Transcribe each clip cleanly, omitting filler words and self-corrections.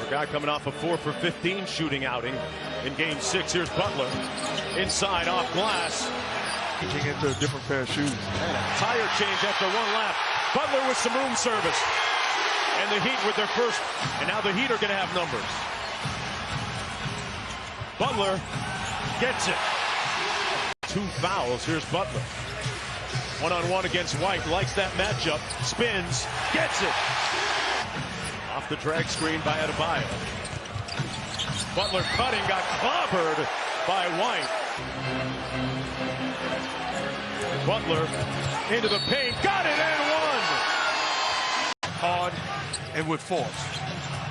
A guy coming off a 4 for 15 shooting outing in game 6. Here's Butler inside off glass. Changing into a different pair of shoes. And a tire change after one lap. Butler with some room service. And the Heat with their first. And now the Heat are going to have numbers. Butler gets it. 2 fouls. Here's Butler. One-on-one against White. Likes that matchup. Spins. Gets it. Off the drag screen by Adebayo. Butler cutting. Got clobbered by White. Butler into the paint. Got it and one. Hard and with force.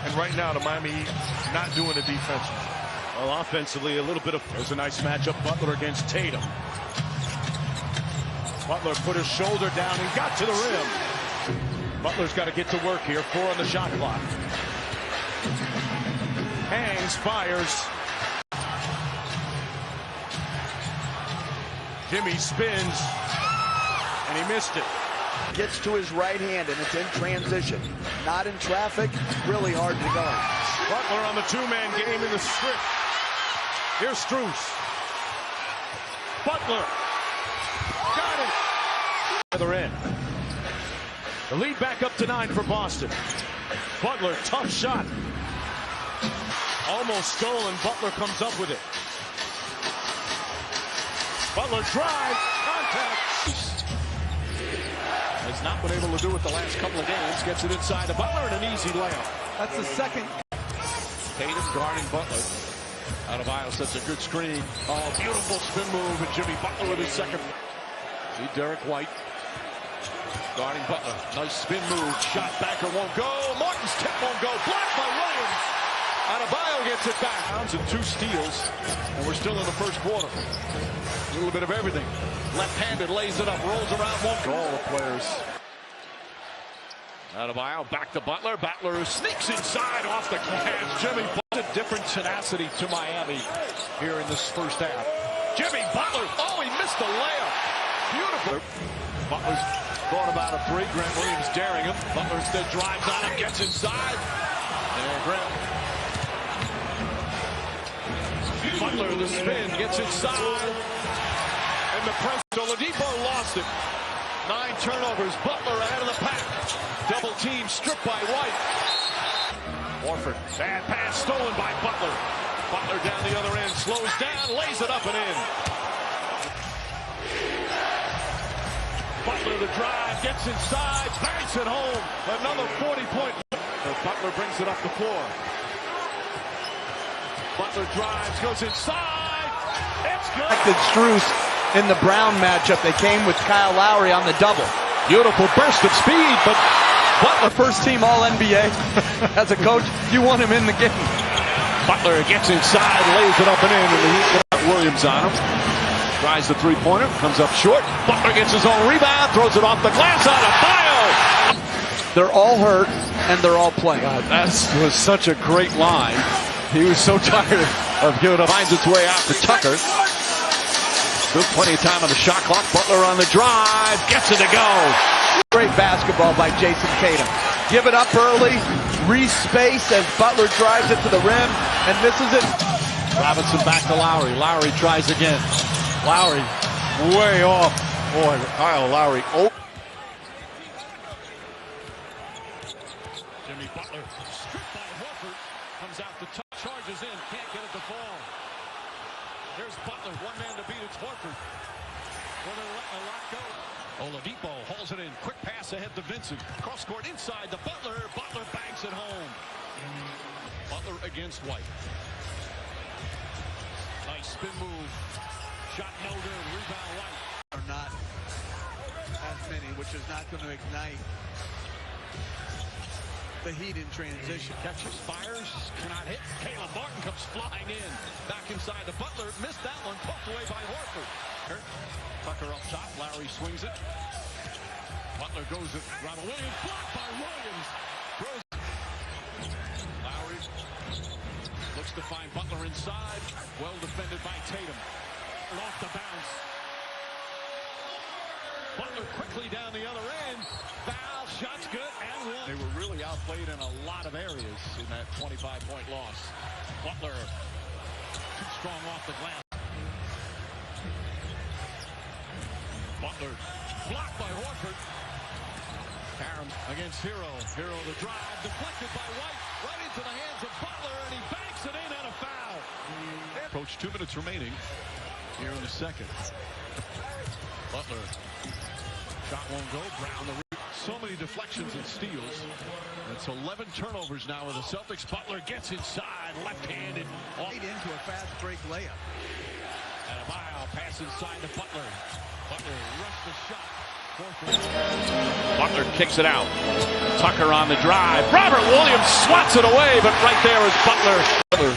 And right now the Miami Heat not doing it defensively. Well, offensively, a little bit of. There's a nice matchup. Butler against Tatum. Butler put his shoulder down and got to the rim. Butler's got to get to work here. 4 on the shot clock. Hangs, fires. Jimmy spins, and he missed it. Gets to his right hand, and it's in transition. Not in traffic, really hard to go. Butler on the 2-man game in the strip. Here's Strus. Butler. Got it. Other end. The lead back up to 9 for Boston. Butler, tough shot. Almost stolen. Butler comes up with it. Butler drive. Contact. Has not been able to do it the last couple of games. Gets it inside to Butler and an easy layup. That's the second. Tatum guarding Butler. Adebayo sets a good screen. Oh, beautiful spin move, and Jimmy Butler with his second. See Derek White guarding Butler. Nice spin move. Shot backer won't go. Martin's tip won't go. Blocked by Williams. Adebayo gets it back. Pounds and 2 steals, and we're still in the first quarter. A little bit of everything. Left-handed, lays it up, rolls around, won't go. All the players. Adebayo back to Butler. Butler sneaks inside off the glass. Jimmy Butler, different tenacity to Miami here in this first half. Jimmy Butler. Oh, he missed the layup. Beautiful. Butler's thought about a 3. Grant Williams daring him. Butler instead drives on him, gets inside. And Grant. Butler the spin, gets inside. And the press. Oladipo lost it. 9 turnovers. Butler ahead of the pack. Double team stripped by White. Warford. Bad pass stolen by Butler. Butler down the other end. Slows down. Lays it up and in. Butler the drive. Gets inside. Banks it home. Another 40-point. Butler brings it up the floor. Butler drives. Goes inside. It's good. Strus in the Brown matchup. They came with Kyle Lowry on the double. Beautiful burst of speed, but Butler, first team All-NBA. As a coach, you want him in the game. Butler gets inside, lays it up and in, and the Heat got Williams on him. Tries the 3-pointer, comes up short. Butler gets his own rebound, throws it off the glass out of Bio. They're all hurt, and they're all playing. That was such a great line. He was so tired of giving up. Finds its way out to Tucker. Still plenty of time on the shot clock. Butler on the drive, gets it to go. Great basketball by Jason Tatum. Give it up early, re-space as Butler drives it to the rim, and misses it. Robinson back to Lowry. Lowry tries again. Lowry way off. Boy, Kyle Lowry. Oh. Jimmy Butler stripped by Horford. Comes out to touch, charges in, can't get it to fall. There's Butler, one man to beat. It's Horford. Well, they're letting a lot go. Oladipo hauls it in. Quick pass ahead to Vincent. Cross court inside to Butler. Butler banks it home. Butler against White. Nice spin move. Shot no good. Rebound White. Or not as many, which is not going to ignite the Heat in transition. Catches, fires, cannot hit. Caleb Martin comes flying in. Back inside to Butler. Missed that one. Poked away by Horford. Tucker up top. Lowry swings it. Butler goes at Robert Williams. Blocked by Williams. Throws. Lowry looks to find Butler inside. Well defended by Tatum. Off the bounce. Butler quickly down the other end. Foul. Shot's good. And They were really outplayed in a lot of areas in that 25-point loss. Butler, too strong off the glass. Butler, blocked by Horford. Aaron against Hero. Hero the drive, deflected by White, right into the hands of Butler, and he banks it in and a foul. Approach 2 minutes remaining here in the second. Butler, shot won't go. Brown the so many deflections and steals. It's 11 turnovers now with the Celtics. Butler gets inside, left-handed. Into a fast break layup. And a mile pass inside to Butler. Butler rushed the shot. Butler kicks it out. Tucker on the drive. Robert Williams swats it away, but right there is Butler. Butler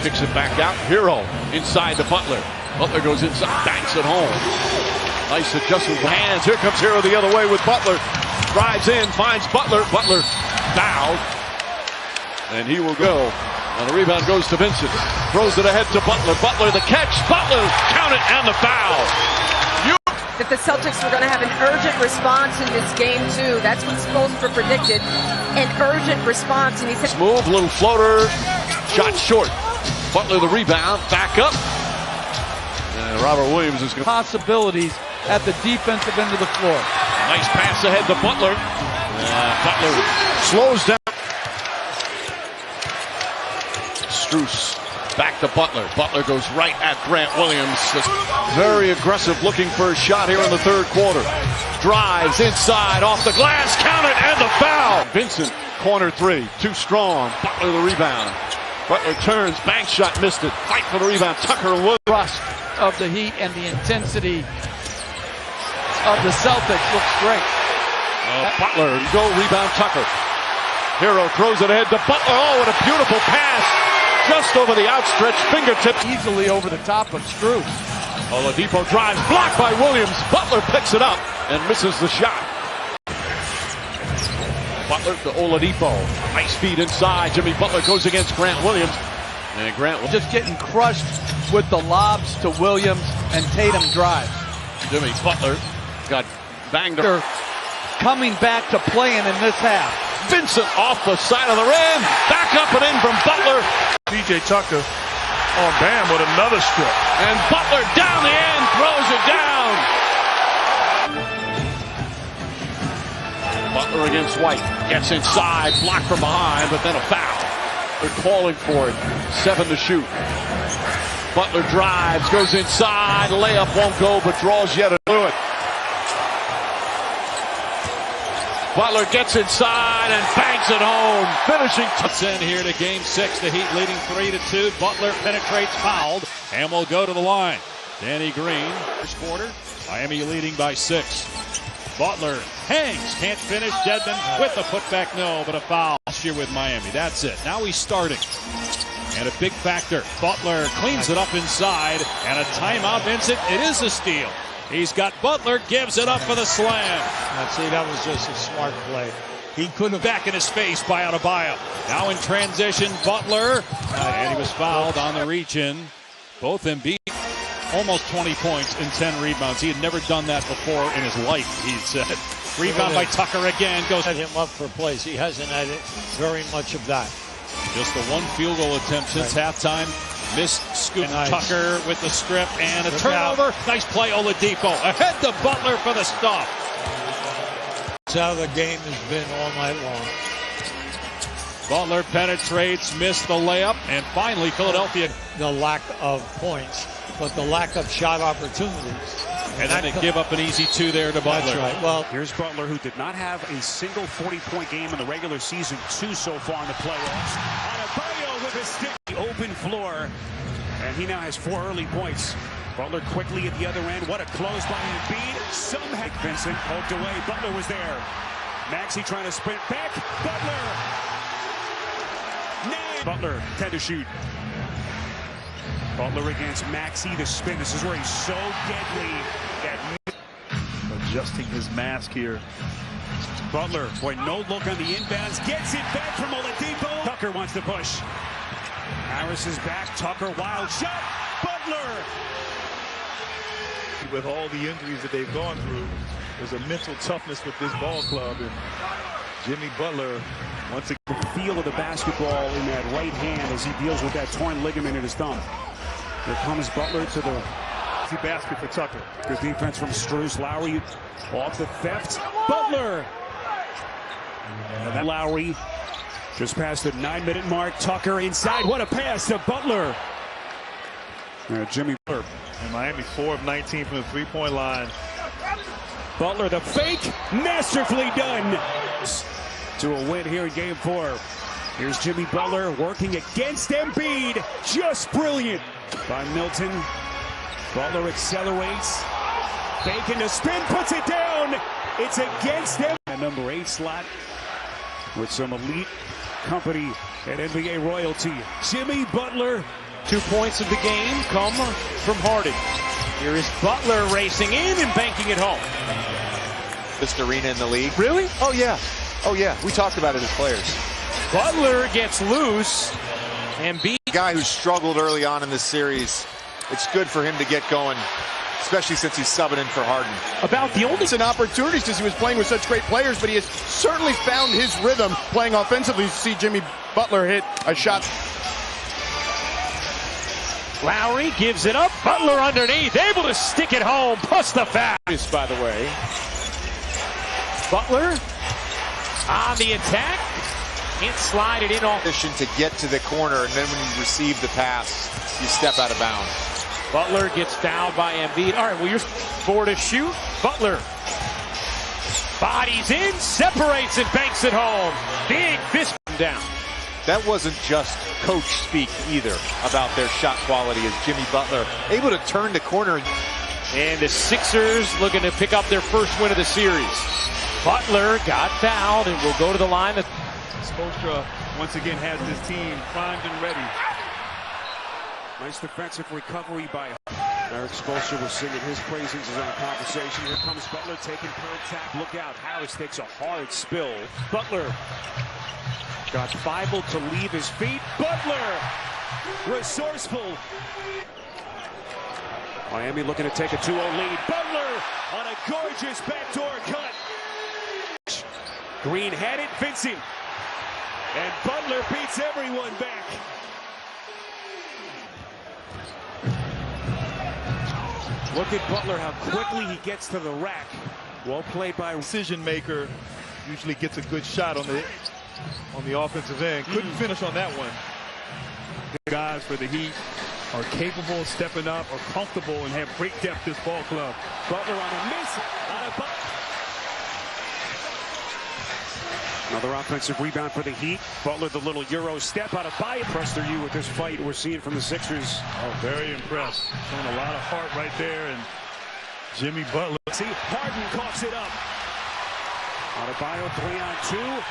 kicks it back out. Hero inside to Butler. Butler goes inside, banks it home. Nice adjustment with hands. Here comes Hero the other way with Butler. Drives in, finds Butler. Butler fouled. And he will go. And the rebound goes to Vincent. Throws it ahead to Butler. Butler the catch. Butler count it and the foul. That the Celtics were going to have an urgent response in this game, too. That's what Spoelstra predicted. An urgent response. And he said, Smooth, little floater. Shot short. Butler the rebound. Back up. And Robert Williams is going to... Possibilities at the defensive end of the floor. Nice pass ahead to Butler. Butler slows down. Strus back to Butler. Butler goes right at Grant Williams. Just very aggressive, looking for a shot here in the third quarter. Drives inside, off the glass, count it, and the foul. Vincent, corner three, too strong. Butler the rebound. Butler turns, bank shot, missed it. Fight for the rebound. Tucker and Williams. Thrust of the Heat and the intensity of the Celtics looks great. Butler, go rebound Tucker. Hero throws it ahead to Butler. Oh, what a beautiful pass. Just over the outstretched fingertips. Easily over the top of Strus. Oladipo drives, blocked by Williams. Butler picks it up and misses the shot. Butler to Oladipo. Nice feed inside. Jimmy Butler goes against Grant Williams. And Grant Just getting crushed with the lobs to Williams, and Tatum drives. Jimmy Butler got banged up. Coming back to playing in this half. Vincent off the side of the rim. Back up and in from Butler. PJ Tucker on Bam with another strip. And Butler down the end, throws it down. Butler against White. Gets inside, blocked from behind, but then a foul. They're calling for it. 7 to shoot. Butler drives, goes inside. Layup won't go, but draws yet another. Butler gets inside and banks it home. Finishing. It's in here to game 6. The Heat leading 3-2. Butler penetrates, fouled, and will go to the line. Danny Green. First quarter. Miami leading by 6. Butler hangs, can't finish. Dedmon with the putback, no, but a foul. Last year with Miami. That's it. Now he's starting. And a big factor. Butler cleans it up inside, and a timeout. Vincent, it is a steal. He's got Butler, gives it up for the slam. See, that was just a smart play. He could have back in his face by Adebayo. Now in transition, Butler, and he was fouled on the reach-in. Both Embiid, almost 20 points and 10 rebounds. He had never done that before in his life, he said. Rebound by Tucker again. Goes Set him up for plays. He hasn't had very much of that. Just the one field goal attempt since halftime. Missed scoop. Nice. Tucker with the strip and a Look turnover. out. Nice play, Oladipo. Ahead to Butler for the stop. That's how the game has been all night long. Butler penetrates, missed the layup, and finally Philadelphia. The lack of points, but the lack of shot opportunities. And then they give up an easy 2 there to Butler. That's right. Well, here's Butler, who did not have a single 40-point game in the regular season, 2 so far in the playoffs. Adebayo with a stick, open floor, and he now has 4 early points. Butler quickly at the other end. What a close by Embiid. Somehow Vincent poked away. Butler was there. Maxey trying to sprint back. Butler. Butler 10 to shoot. Butler against Maxey. The spin. This is where he's so deadly. Adjusting his mask here. Butler, boy, no look on the inbounds. Gets it back from Oladipo. Tucker wants to push. Harris is back. Tucker, wild shot. Butler. With all the injuries that they've gone through, there's a mental toughness with this ball club. And Jimmy Butler, once again. The feel of the basketball in that right hand as he deals with that torn ligament in his thumb. Here comes Butler to the basket for Tucker. good defense from Strus. Lowry off the theft. Butler. And that Lowry just past the 9-minute mark. Tucker inside. What a pass to Butler. Jimmy Butler. And Miami 4 of 19 from the three-point line. Butler, the fake, masterfully done. To a win here in Game 4. Here's Jimmy Butler working against Embiid. Just brilliant by Milton. Butler accelerates. Faking the spin, puts it down. It's against him. A number 8 slot with some elite company at NBA royalty. Jimmy Butler. 2 points of the game come from Harden. Here is Butler racing in and banking it home. Best arena in the league. Really? Oh yeah. Oh yeah. We talked about it as players. Butler gets loose. Embiid. Guy who struggled early on in this series. It's good for him to get going, especially since he's subbing in for Harden. About the only an opportunity because he was playing with such great players, but he has certainly found his rhythm playing offensively. You see Jimmy Butler hit a shot. Lowry gives it up. Butler underneath, able to stick it home. Plus the foul. By the way, Butler on the attack. Can't slide it in off. To get to the corner, and then when you receive the pass, you step out of bounds. Butler gets fouled by Embiid. All right, well, you're 4 to shoot. Butler bodies in, separates and banks it home. Big fist down. That wasn't just coach speak either about their shot quality, as Jimmy Butler able to turn the corner. And the Sixers looking to pick up their first win of the series. Butler got fouled and will go to the line. Spoelstra once again has this team primed and ready. Nice defensive recovery by Eric Spoelstra was singing his praises in our conversation. Here comes Butler taking contact. Look out. Harris takes a hard spill. Butler got Feibel to leave his feet. Butler, resourceful. Miami looking to take a 2-0 lead. Butler on a gorgeous backdoor cut. Green had it, Vincent. And Butler beats everyone back. Look at Butler, how quickly he gets to the rack. Well played by Decision maker, usually gets a good shot on the offensive end. Couldn't finish on that one. The guys for the Heat are capable of stepping up, are comfortable, and have great depth this ball club. Butler on a miss. Another offensive rebound for the Heat. Butler, the little Euro step out of Bayo. Impressed are you with this fight we're seeing from the Sixers? Oh, very impressed. Showing a lot of heart right there, and Jimmy Butler. See, Harden coughs it up. Adebayo 3-on-2.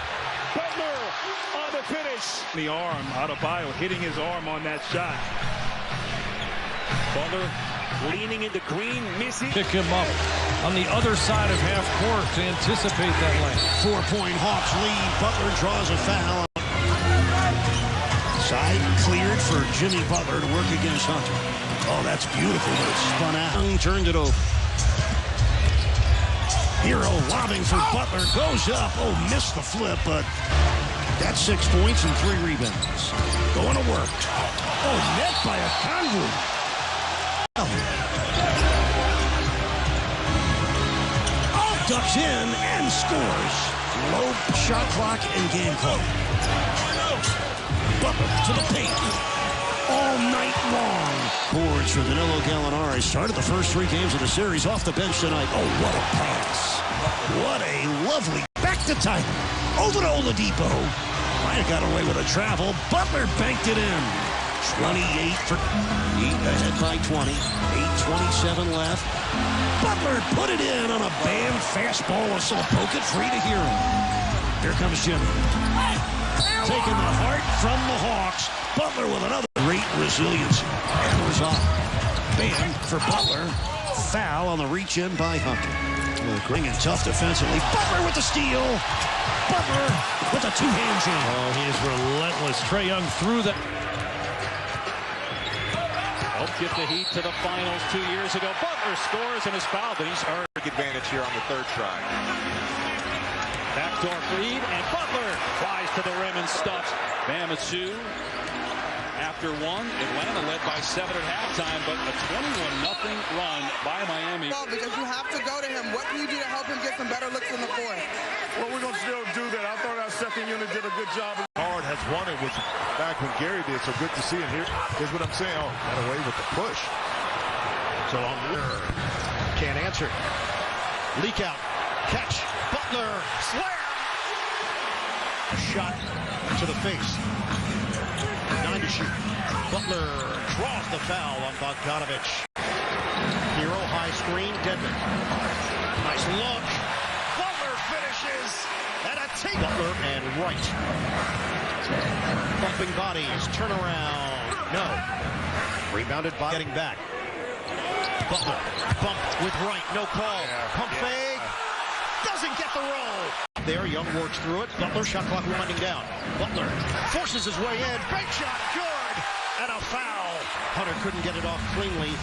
Butler on the finish. The arm, Adebayo hitting his arm on that shot. Butler leaning into Green, missing. Pick him up on the other side of half court to anticipate that lane. 4-point Hawks lead. Butler draws a foul. Side cleared for Jimmy Butler to work against Hunter. Oh, that's beautiful, but it's spun out. Turned it over. Hero lobbing for Butler. Goes up. Oh, missed the flip, but that's 6 points and 3 rebounds. Going to work. Oh, net by a Convoy. Ducks in and scores. Low shot clock and game call. Butler to the paint. All night long. Boards for Danilo Gallinari. Started the first 3 games of the series off the bench tonight. Oh, what a pass. What a lovely back to Titan. Over to Oladipo. Might have got away with a travel. Butler banked it in. 28 for Heat ahead by 20. 8:27 left. Butler put it in on a banned fastball whistle. Poke it free to Hero. Here comes Jimmy. Taking the heart from the Hawks. Butler with another great resiliency. And was off. Banned for Butler. Foul on the reach in by Hunter. Bringing tough defensively. Butler with the steal. Butler with a 2-hand jam. Oh, he is relentless. Trae Young threw that. Helped get the Heat to the finals 2 years ago. Butler scores and is fouled, and he's hurt. Advantage here on the third try. Backdoor feed, and Butler flies to the rim and stuffs Bam at 2. After 1, Atlanta led by 7 at halftime, but a 21-0 run by Miami. Because you have to go to him. What can you do to help him get some better looks in the fourth? Well, we're going to still do that. I thought our second unit did a good job. Hard has won it was back when Gary did, so good to see it here. Here's what I'm saying. Oh, got away with the push. So on can't answer. Leak out. Catch. Butler. Slam. A shot to the face. 9 to shoot. Butler draws the foul on Bogdanovich. Hero high screen. Dedmon. Nice look. Butler finishes. And a take. Butler and Wright. Bumping bodies. Turnaround. No. Rebounded by getting back. Butler. Bump with Wright. No call. Pump fake. Doesn't get the roll. There, Young works through it. Butler, shot clock winding down. Butler forces his way in. Great shot, good! And a foul. Hunter couldn't get it off cleanly.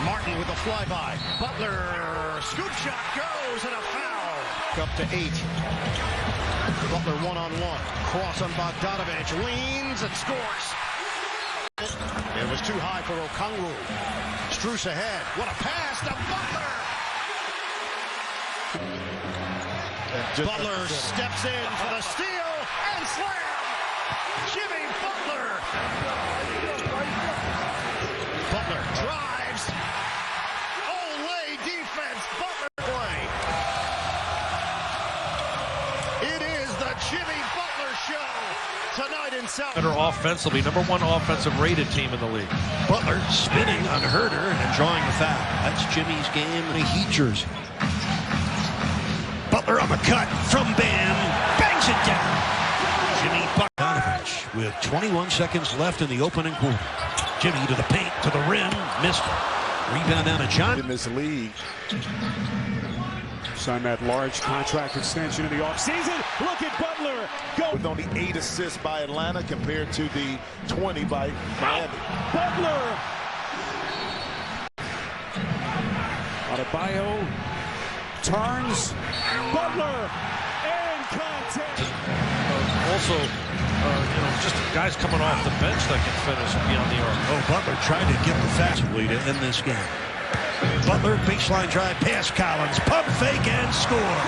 Martin with a flyby. Butler, scoop shot goes, and a foul. Up to 8. Butler one-on-one. Cross on Bogdanovich. Leans and scores. It was too high for Okongwu. Strus ahead. What a pass to Butler! Butler steps in for the steal and slam! Jimmy Butler! Butler drives. Olay defense. Butler play. It is the Jimmy Butler show tonight in South. Better offensively, #1 offensive rated team in the league. Butler spinning on Herter and drawing the foul. That's Jimmy's game in a Heat jersey. Butler on the cut from Bam, bangs it down. Jimmy Bogdanovich with 21 seconds left in the opening quarter. Jimmy to the paint, to the rim, missed it. Rebound down to John. In this league. Signed that large contract extension in the offseason. Look at Butler go. With only 8 assists by Atlanta compared to the 20 by Miami. Butler. Adebayo turns. Butler and contact. Also, just guys coming off the bench that can finish beyond the arc. Oh, Butler trying to get the fast lead to end this game. Butler, baseline drive, pass Collins, pump fake and score.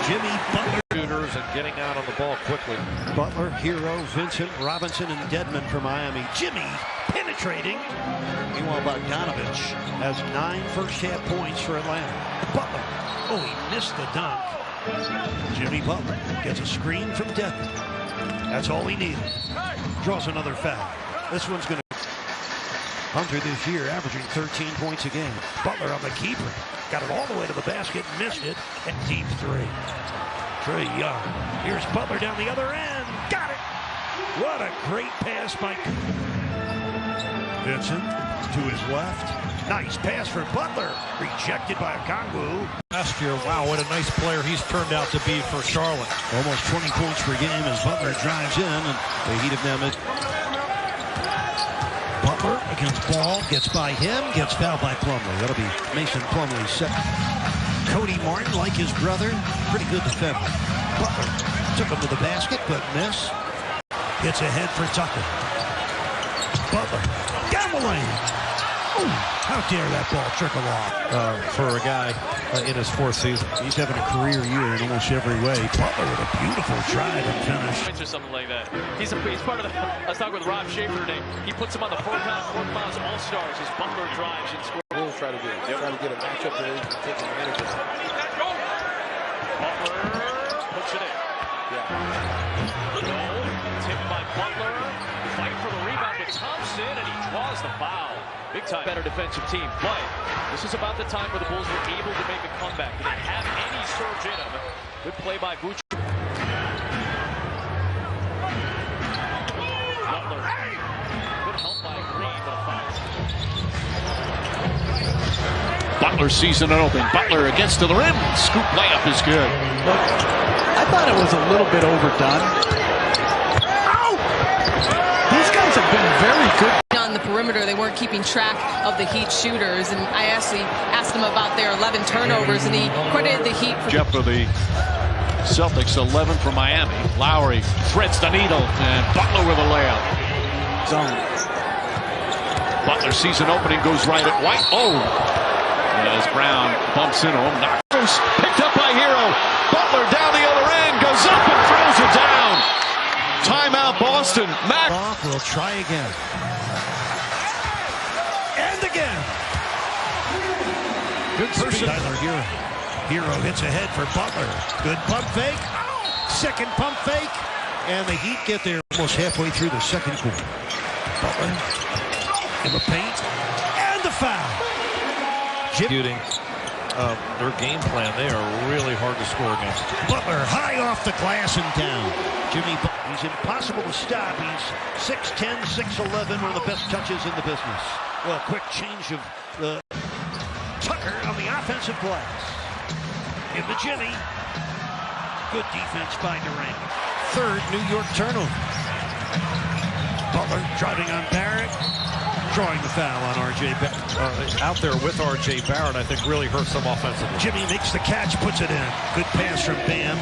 Jimmy Butler. Shooters and getting out on the ball quickly. Butler, Hero, Vincent, Robinson, and Dedmon for Miami. Jimmy penetrating. Meanwhile, Bogdanovich has 9 first-half points for Atlanta. Butler. Oh, he missed the dunk. Jimmy Butler gets a screen from Dedmon. That's all he needed. Draws another foul. This one's going to... Hunter this year averaging 13 points a game. Butler on the keeper. Got it all the way to the basket, missed it, and deep 3. Trae Young. Here's Butler down the other end. Got it! What a great pass by Vincent to his left. Nice pass for Butler. Rejected by Okongwu. Last year, wow, what a nice player he's turned out to be for Charlotte. Almost 20 points per game as Butler drives in, and the Heat have now missed. Butler against Ball, gets by him, gets fouled by Plumlee. That'll be Mason Plumlee's second. Cody Martin, like his brother, pretty good defender. Butler took him to the basket, but miss. Gets ahead for Tucker. Butler, down the lane. Ooh, how dare that ball trickle off? For a guy in his 4th season. He's having a career year in almost every way. Butler with a beautiful drive and finish. Or something like that. He's part of the... I was talking with Rob Schaefer today. He puts him on the 4-pound All-Stars as Butler drives and scores. We'll try to do it. Try to get a matchup that they can take advantage of. Butler puts it in. Tipped by Butler. Fight for the rebound with Thompson, and he draws the foul. Big time. Better defensive team. But this is about the time where the Bulls were able to make a comeback. They didn't have any surge in them. Good play by Bucci. Butler. Good help by Green, but a foul. Butler sees an open. Butler against to the rim. Scoop layup is good. I thought it was a little bit overdone. These guys have been very good. On the perimeter, they weren't keeping track of the Heat shooters, and I actually asked him about their 11 turnovers, and he credited the Heat for Jeff for the Celtics 11 for Miami. Lowry threads the needle, and Butler with a layup. Zone. Butler sees an opening, goes right at White. Oh! As Brown bumps into him. Knockers picked up by Hero. Butler down the other end, goes up and throws it down. Timeout Boston. Mac will try again. And again. Good person. Tyler Hero. Hero hits ahead for Butler. Good pump fake. Second pump fake. And the Heat get there almost halfway through the second quarter. Butler in the paint. And the foul. Shooting their game plan, they are really hard to score against. Butler high off the glass and down. Jimmy Butler, he's impossible to stop. He's 6'10", 6'11", one of the best touches in the business. Well, a quick change of the Tucker on the offensive glass. In the Jimmy. Good defense by Durant. Third New York turnover. Butler driving on Barrett. Drawing the foul on R.J. Barrett. Out there with R.J. Barrett, I think really hurts them offensively. Jimmy makes the catch, puts it in. Good pass from Bam.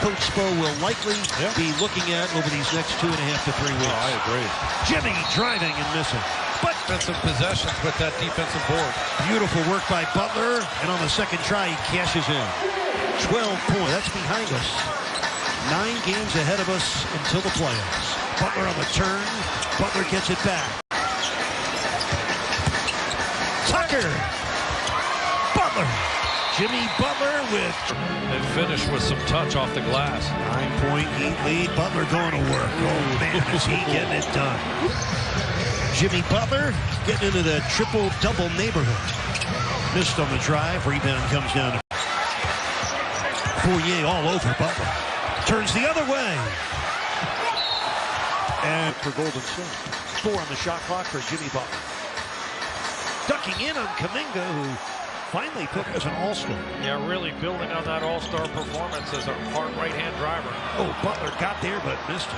Coach Spo will likely be looking at over these next 2.5 to 3 weeks. Oh, I agree. Jimmy driving and missing. But defensive possessions with that defensive board. Beautiful work by Butler, and on the second try, he cashes in. 12 points. That's behind us. 9 games ahead of us until the playoffs. Butler on the turn. Butler gets it back. Tucker. Butler. Jimmy Butler with... And finish with some touch off the glass. 9-point Heat lead. Butler going to work. Oh, man, is he getting it done. Jimmy Butler getting into the triple-double neighborhood. Missed on the drive. Rebound comes down to Fournier all over Butler. Turns the other way. And for Golden State. 4 on the shot clock for Jimmy Butler. Ducking in on Kuminga, who finally picked as an all-star. Yeah, really building on that all-star performance as a hard right-hand driver. Oh, Butler got there but missed it.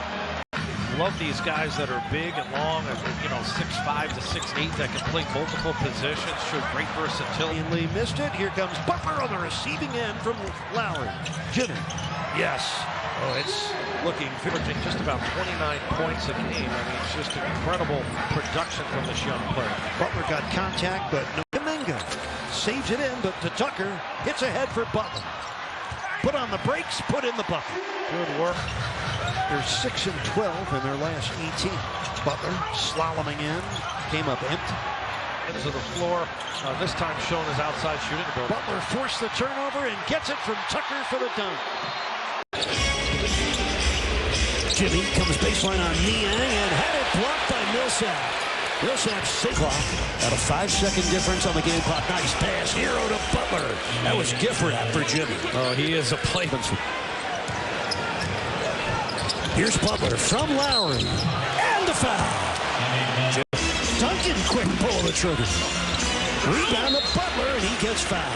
Love these guys that are big and long, and 6'5" to 6'8" that can play multiple positions, show great versatility. And Lee missed it. Here comes Butler on the receiving end from Lowry. Jimmy. Yes. Oh, it's looking averaging just about 29 points a game. I mean, it's just incredible production from this young player. Butler got contact, but no. Kuminga saves it in, but to Tucker hits ahead for Butler. Put on the brakes, put in the bucket. Good work. They're 6 and 12 in their last 18. Butler slaloming in, came up empty. Into the floor, this time shown as outside shooting ability. Butler forced the turnover and gets it from Tucker for the dunk. Jimmy comes baseline on Niang and had it blocked by Millsap. Millsap's 6 clock at a 5-second difference on the game clock. Nice pass, Hero to Butler. That was gift wrap for Jimmy. Oh, he is a play. Here's Butler from Lowry. And the foul. Duncan quick pull of the trigger. Rebound to Butler, and he gets fouled.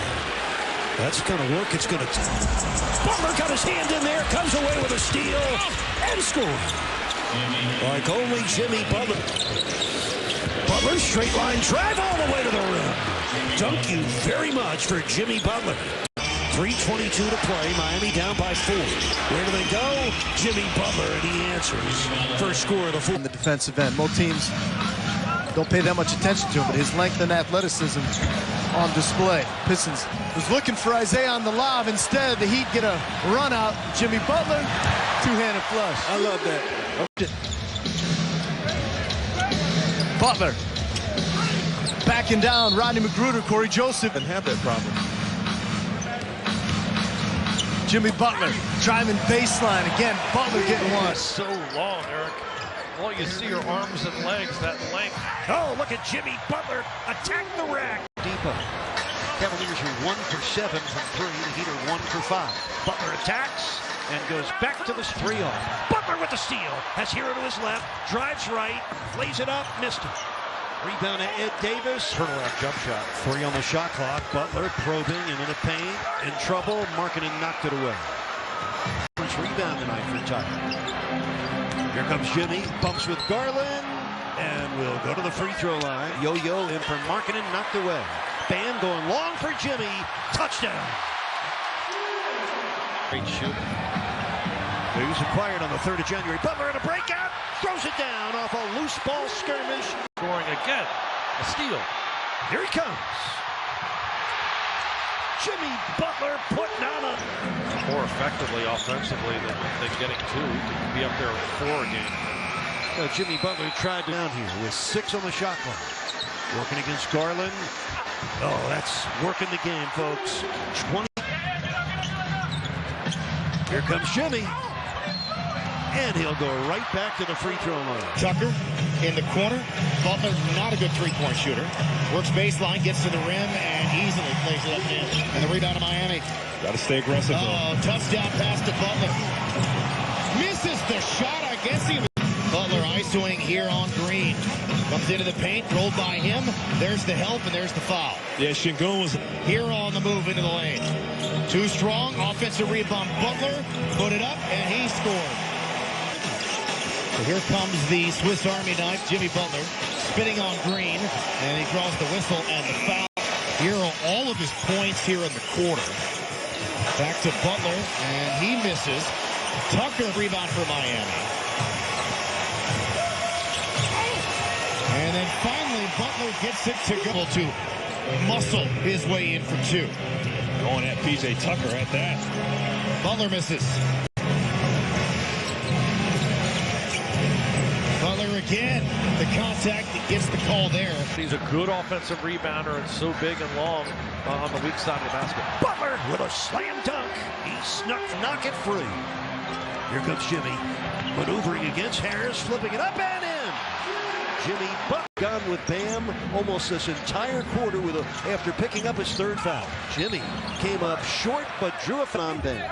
That's going to work. It's going to... Butler got his hand in there, comes away with a steal, and scores. Like only Jimmy Butler. Butler, straight line drive all the way to the rim. Thank you very much for Jimmy Butler. 3:22 to play. Miami down by 4. Where do they go? Jimmy Butler, and he answers. First score of the 4. In the defensive end. Most teams don't pay that much attention to him, but his length and athleticism on display. Pistons was looking for Isaiah on the lob. Instead, the Heat get a run out. Jimmy Butler, two-handed flush. I love that. Butler backing down. Rodney McGruder, Corey Joseph, and have that problem. Jimmy Butler driving baseline again. Butler getting one. So long, Eric. All you see are arms and legs, that length. Oh, look at Jimmy Butler attack the rack. Depot. Cavaliers are 1 for 7 from 3. The Heat are 1 for 5. Butler attacks and goes back to the 3-0. Butler with the steal. Has Hero to his left. Drives right. Lays it up. Missed it. Rebound to Ed Davis. Turnaround jump shot. 3 on the shot clock. Butler probing into the paint. In trouble. Markkanen knocked it away. First rebound tonight for Tucker. Here comes Jimmy. Bumps with Garland. And will go to the free throw line. Yo-yo in for Markkanen. Knocked away. Bam going long for Jimmy. Touchdown. Great shoot. News acquired on the 3rd of January. Butler in a breakout. Throws it down off a loose ball skirmish. Scoring again. A steal. Here he comes. Jimmy Butler putting on a... More effectively offensively than getting two. He could be up there with 4 a game. Jimmy Butler tried down here with 6 on the shot clock. Working against Garland. Oh, that's working the game, folks. 20. Here comes Jimmy. And he'll go right back to the free throw line. Tucker in the corner. Butler, not a good three-point shooter. Works baseline, gets to the rim, and easily plays it up in. And the rebound of Miami. Got to stay aggressive. Oh, touchdown pass to Butler. Misses the shot. I guess he was. Butler isoing here on Green. Comes into the paint, rolled by him. There's the help, and there's the foul. Yeah, Shingun was here on the move into the lane. Too strong. Offensive rebound. Butler put it up, and he scored. So here comes the Swiss Army knife, Jimmy Butler, spitting on Green, and he draws the whistle and the foul. Here are all of his points here in the quarter. Back to Butler, and he misses. Tucker rebound for Miami. And then finally, Butler gets it to go to muscle his way in for 2. Going at P.J. Tucker at that. Butler misses. Butler again. The contact gets the call there. He's a good offensive rebounder and so big and long on the weak side of the basket. Butler with a slam dunk. He snuck knock it free. Here comes Jimmy. Maneuvering against Harris, flipping it up and in. Jimmy Butler gone with Bam almost this entire quarter after picking up his 3rd foul. Jimmy came up short but drew it on Bam.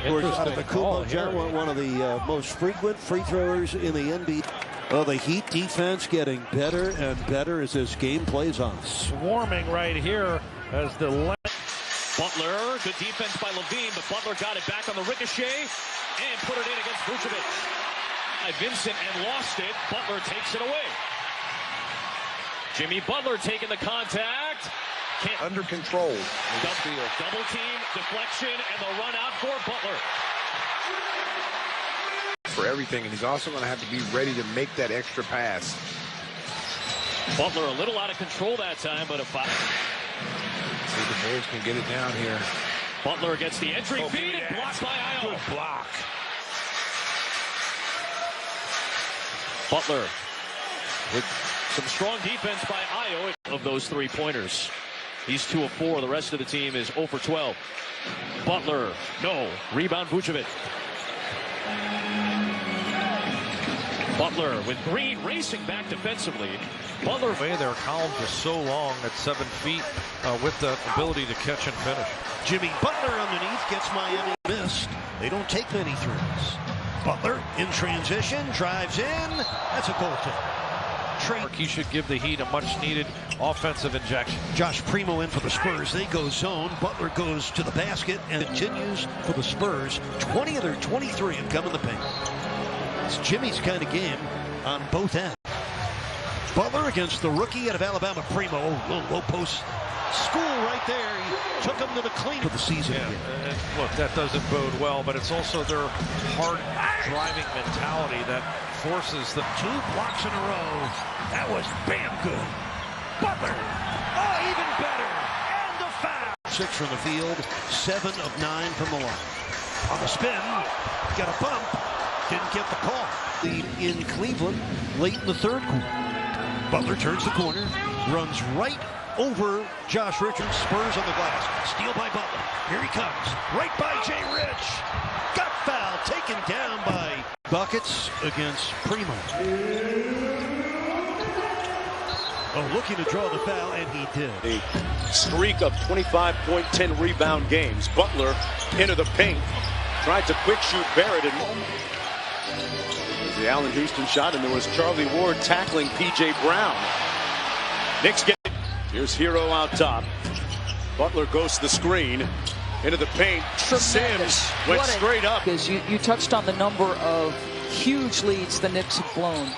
Out of the Kumo, one of the most frequent free throwers in the NBA. Oh, the Heat defense getting better and better as this game plays on. Swarming right here as the Butler, good defense by Levine, but Butler got it back on the ricochet and put it in against Vucevic. Vincent and lost it. Butler takes it away. Jimmy Butler taking the contact. Under control. Double team, deflection, and the run out for Butler. For everything, and he's also going to have to be ready to make that extra pass. Butler a little out of control that time, but a foul. See if the Bulls can get it down here. Butler gets the entry feed and blocked by Ayo. Good block. Butler with some strong defense by Ayo of those 3-pointers. He's 2 of 4. The rest of the team is 0 for 12. Butler, no. Rebound Vucevic. Butler with Green racing back defensively. Butler. Their columns are so long at 7 feet with the ability to catch and finish. Jimmy Butler underneath gets Miami missed. They don't take many threes. Butler in transition, drives in. That's a goaltender. He should give the Heat a much-needed offensive injection. Josh Primo in for the Spurs. They go zone. Butler goes to the basket and continues for the Spurs. 20 of their 23 have come in the paint. It's Jimmy's kind of game on both ends. Butler against the rookie out of Alabama, Primo. Little low post school right there. He took him to the clean for the season. Yeah, and look, that doesn't bode well, but it's also their hard driving mentality that forces the 2 blocks in a row. That was bam good. Butler, oh, even better, and the foul. 6 from the field, 7 of 9 from the line. On the spin, got a bump, didn't get the call. Lead in Cleveland late in the 3rd quarter. Butler turns the corner, runs right over Josh Richards. Spurs on the glass. Steal by Butler. Here he comes. Right by Jay Rich. Got foul. Taken down by buckets against Primo. Oh, looking to draw the foul, and he did. A streak of 25-point, 10-rebound games. Butler into the paint. Tried to quick shoot Barrett. And the Allen Houston shot, and there was Charlie Ward tackling P.J. Brown. Knicks get it. Here's Hero out top. Butler goes to the screen. Into the paint. Sims went straight up. Because you touched on the number of huge leads the Knicks have blown.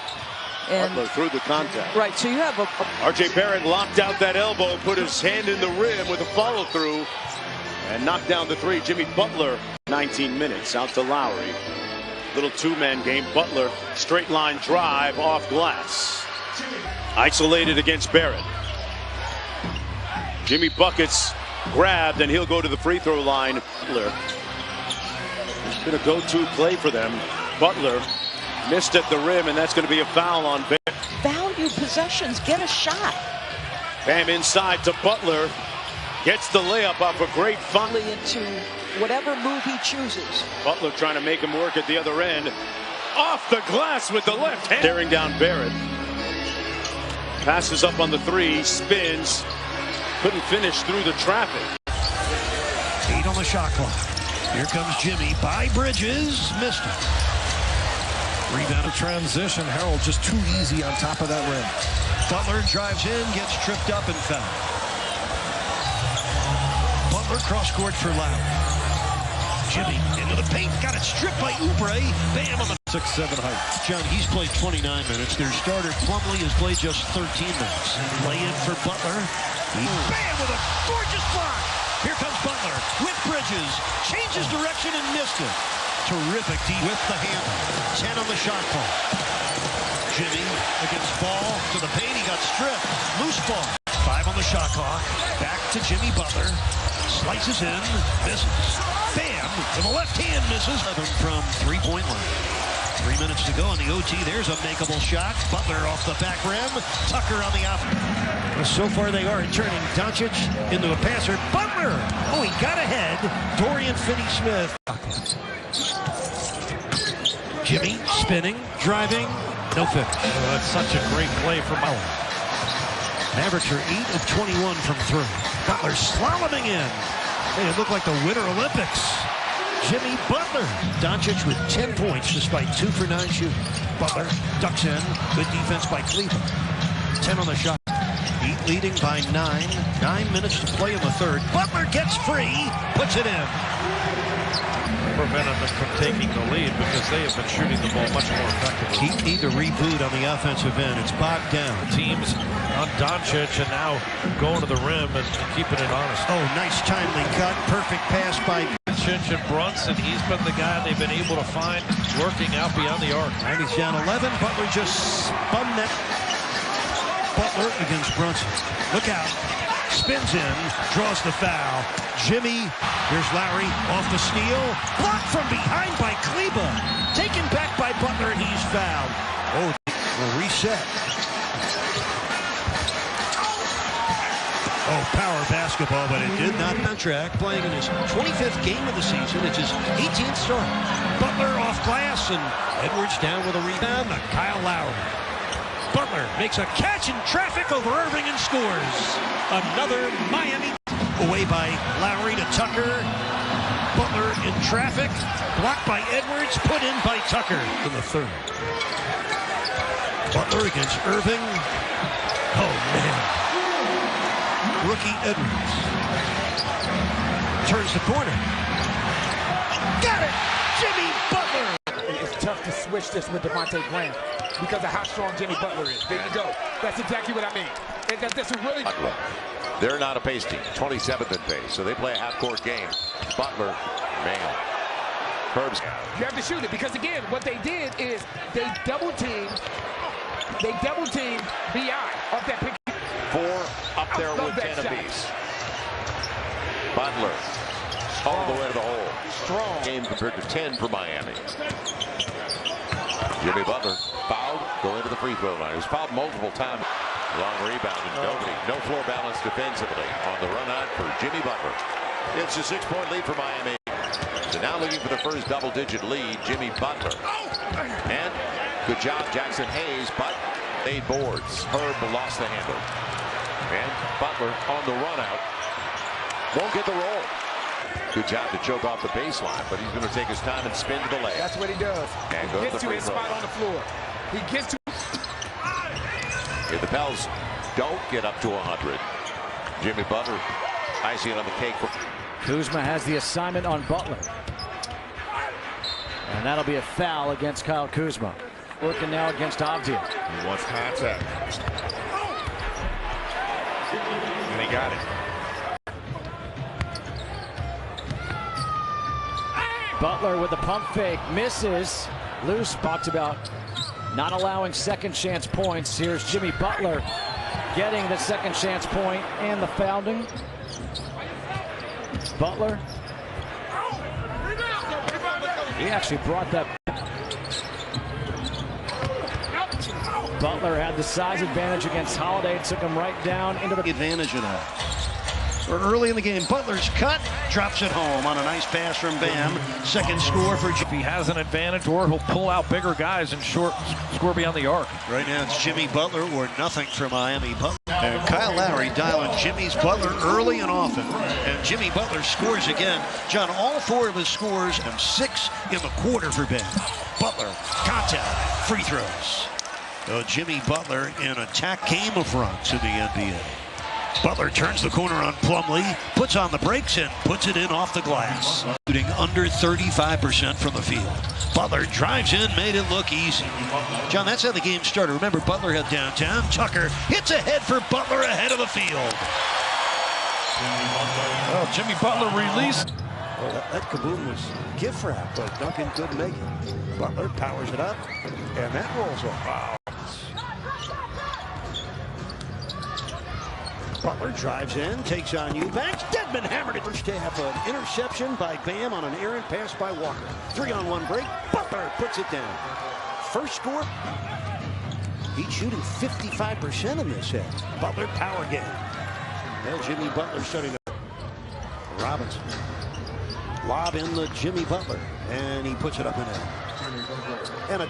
And Butler through the contact. Right, so you have a R.J. Barrett locked out that elbow, put his hand in the rim with a follow-through. And knocked down the three. Jimmy Butler, 19 minutes, out to Lowry. Little two-man game. Butler, straight line drive off glass. Isolated against Barrett. Jimmy buckets, grabbed, and he'll go to the free throw line. Butler. It's been a go-to play for them. Butler missed at the rim, and that's going to be a foul on Barrett. Value possessions, get a shot. Bam inside to Butler. Gets the layup off a great funnel. Into whatever move he chooses. Butler trying to make him work at the other end. Off the glass with the left hand. Staring down Barrett. Passes up on the three, spins. Couldn't finish through the traffic. 8 on the shot clock. Here comes Jimmy by Bridges. Missed it. Rebound of transition. Harold just too easy on top of that rim. Butler drives in, gets tripped up and fouled. Butler cross court for Lowry. Jimmy into the paint, got it stripped by Oubre. Bam on the 6'7" height. John, he's played 29 minutes. Their starter Plumlee has played just 13 minutes. Lay in for Butler. Bam with a gorgeous block. Here comes Butler with Bridges. Changes direction and missed it. Terrific deep with the handle. 10 on the shot clock. Jimmy against Ball to the paint. He got stripped. Loose ball. 5 on the shot clock. Back to Jimmy Butler. Slices in. Misses. Bam! To the left hand. Misses. From three-point line. 3 minutes to go in the OT. There's a makeable shot. Butler off the back rim. Tucker on the offense. So far they are turning Doncic into a passer. Butler! Oh, he got ahead. Dorian Finney-Smith. Jimmy spinning, driving. No finish. Oh, that's such a great play from Butler. Average 8 of 21 from 3. Butler slaloming in. Hey, it looked like the Winter Olympics. Jimmy Butler. Doncic with 10 points despite 2 for 9 shooting. Butler ducks in. Good defense by Cleveland. 10 on the shot. Heat leading by 9. 9 minutes to play in the third. Butler gets free. Puts it in. Prevented them from taking the lead because they have been shooting the ball much more effectively. Heat need to reboot on the offensive end. It's bogged down. Teams on Doncic and now going to the rim and keeping it honest. Oh, nice timely cut. Perfect pass by Doncic and Brunson. He's been the guy they've been able to find working out beyond the arc. And he's down 11. Butler just spun that. Butler against Brunson. Look out. Spins in, draws the foul. Jimmy, here's Lowry off the steal. Blocked from behind by Kleba. Taken back by Butler, and he's fouled. Oh, will reset. Oh, power basketball, but it did not contract. Playing in his 25th game of the season. It's his 18th start. Butler off glass, and Edwards down with a rebound. Kyle Lowry. Butler makes a catch in traffic over Irving and scores. Another Miami. Away by Lowry to Tucker. Butler in traffic. Blocked by Edwards. Put in by Tucker in the third. Butler against Irving. Oh, man. Rookie Edwards. Turns the corner. Got it! Jimmy Butler! It's tough to switch this with Devontae Graham because of how strong Jimmy Butler is. There you go. That's exactly what I mean. That's a really... They're not a pace team. 27th in pace, so they play a half-court game. Butler, man. Herb's. You have to shoot it because, again, what they did is they double-teamed B.I. off that pick. 4 up there with 10 apiece. Butler all the way to the hole. Strong. Game compared to 10 for Miami. Jimmy Butler fouled, going to the free throw line. He was fouled multiple times. Long rebound and nobody. No floor balance defensively on the run out for Jimmy Butler. It's a 6-point lead for Miami. So now looking for the first double-digit lead, Jimmy Butler. And good job, Jackson Hayes, but 8 boards. Herb lost the handle. And Butler on the run out. Won't get the roll. Good job to choke off the baseline, but he's going to take his time and spin to the layup. That's what he does. And he gets to his spot on the floor. He gets to... If the Pels don't get up to 100, Jimmy Butler icing on the cake. Kuzma has the assignment on Butler. And that'll be a foul against Kyle Kuzma. Working now against Avdija. He wants contact. And he got it. Butler with the pump fake, misses. Loose talked about not allowing second chance points. Here's Jimmy Butler getting the second chance point and the fouling. Butler. He actually brought that. Butler had the size advantage against Holiday, took him right down into the advantage of that. Early in the game, Butler's cut, drops it home on a nice pass from Bam. Second score for Jimmy. If he has an advantage, or he'll pull out bigger guys and score beyond the arc. Right now it's Jimmy Butler or nothing for Miami. And Kyle Lowry dialing Jimmy's Butler early and often. And Jimmy Butler scores again. John, all four of his scores, and 6 in the quarter for Bam. Butler, contact, free throws. Jimmy Butler in attack game of runs in the NBA. Butler turns the corner on Plumlee, puts on the brakes and puts it in off the glass. Shooting under 35% from the field. Butler drives in, made it look easy. John, that's how the game started. Remember, Butler had downtown. Tucker hits ahead for Butler ahead of the field. Well, Jimmy Butler released. Well, that kaboom was gift wrap, but Duncan couldn't make it. Butler powers it up, and that rolls off. Wow. Butler drives in, takes on Eubanks. Dedmon hammered it. First half, an interception by Bam on an errant pass by Walker. 3-on-1 break. Butler puts it down. First score. He's shooting 55% in this half. Butler power game. Well, Jimmy Butler starting to. Robinson. Lob in the Jimmy Butler, and he puts it up and in. And a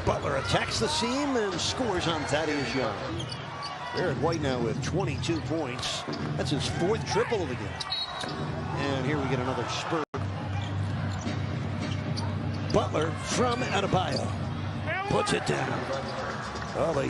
Butler attacks the seam and scores on Thaddeus Young. Barrett White now with 22 points. That's his 4th triple of the game. And here we get another spur. Butler from Adebayo puts it down. Well, they